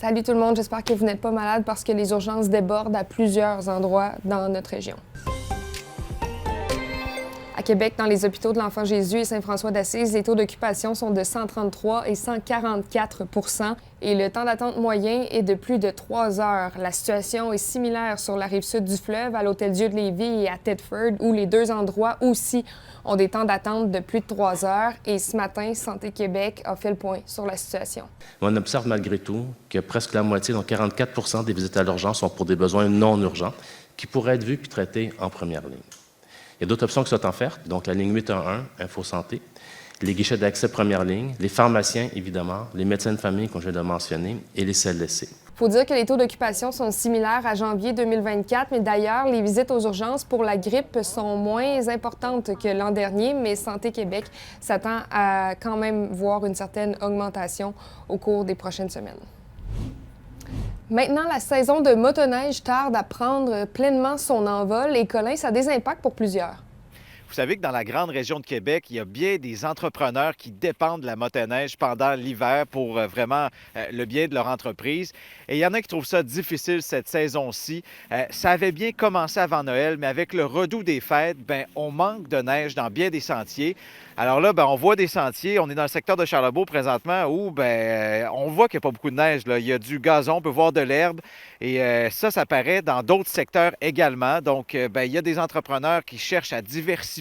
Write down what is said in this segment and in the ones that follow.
Salut tout le monde, j'espère que vous n'êtes pas malade parce que les urgences débordent à plusieurs endroits dans notre région. À Québec, dans les hôpitaux de l'Enfant Jésus et Saint-François d'Assise, les taux d'occupation sont de 133 et 144 et le temps d'attente moyen est de plus de 3 heures. La situation est similaire sur la rive sud du fleuve, à l'Hôtel-Dieu de Lévis et à Thetford, où les deux endroits aussi ont des temps d'attente de plus de 3 heures. Et ce matin, Santé Québec a fait le point sur la situation. On observe malgré tout que presque la moitié, donc 44 des visites à l'urgence sont pour des besoins non urgents qui pourraient être vus puis traités en première ligne. Il y a d'autres options qui sont offertes, donc la ligne 811, Info Santé, les guichets d'accès première ligne, les pharmaciens, évidemment, les médecins de famille, comme je viens de mentionner, et les CLSC. Il faut dire que les taux d'occupation sont similaires à janvier 2024, mais d'ailleurs, les visites aux urgences pour la grippe sont moins importantes que l'an dernier, mais Santé Québec s'attend à quand même voir une certaine augmentation au cours des prochaines semaines. Maintenant, la saison de motoneige tarde à prendre pleinement son envol et Colin, ça a des impacts pour plusieurs. Vous savez que dans la grande région de Québec, il y a bien des entrepreneurs qui dépendent de la motoneige pendant l'hiver pour vraiment le bien de leur entreprise. Et il y en a qui trouvent ça difficile cette saison-ci. Ça avait bien commencé avant Noël, mais avec le redout des fêtes, on manque de neige dans bien des sentiers. Alors là, on voit des sentiers. On est dans le secteur de Charlebourg présentement où on voit qu'il n'y a pas beaucoup de neige, là. Il y a du gazon, on peut voir de l'herbe. Et ça paraît dans d'autres secteurs également. Donc, il y a des entrepreneurs qui cherchent à diversifier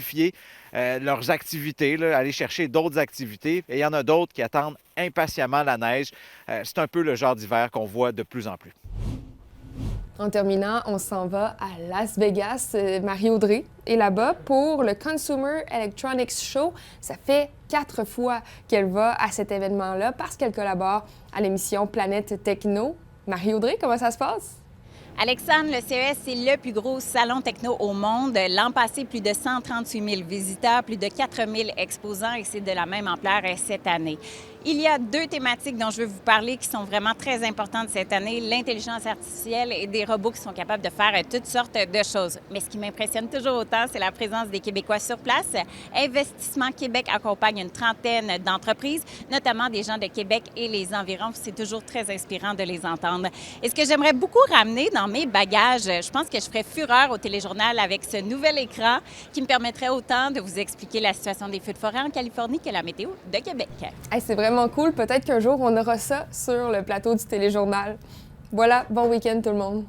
leurs activités, là, aller chercher d'autres activités. Et il y en a d'autres qui attendent impatiemment la neige. C'est un peu le genre d'hiver qu'on voit de plus en plus. En terminant, on s'en va à Las Vegas. Marie-Audrey est là-bas pour le Consumer Electronics Show. Ça fait 4 fois qu'elle va à cet événement-là parce qu'elle collabore à l'émission Planète Techno. Marie-Audrey, comment ça se passe? Alexandre, le CES, c'est le plus gros salon techno au monde. L'an passé, plus de 138 000 visiteurs, plus de 4 000 exposants et c'est de la même ampleur cette année. Il y a 2 thématiques dont je veux vous parler qui sont vraiment très importantes cette année, l'intelligence artificielle et des robots qui sont capables de faire toutes sortes de choses. Mais ce qui m'impressionne toujours autant, c'est la présence des Québécois sur place. Investissement Québec accompagne une trentaine d'entreprises, notamment des gens de Québec et les environs. C'est toujours très inspirant de les entendre. Et ce que j'aimerais beaucoup ramener dans mes bagages, je pense que je ferais fureur au téléjournal avec ce nouvel écran qui me permettrait autant de vous expliquer la situation des feux de forêt en Californie que la météo de Québec. Hey, c'est vraiment cool. Peut-être qu'un jour, on aura ça sur le plateau du téléjournal. Voilà, bon week-end tout le monde.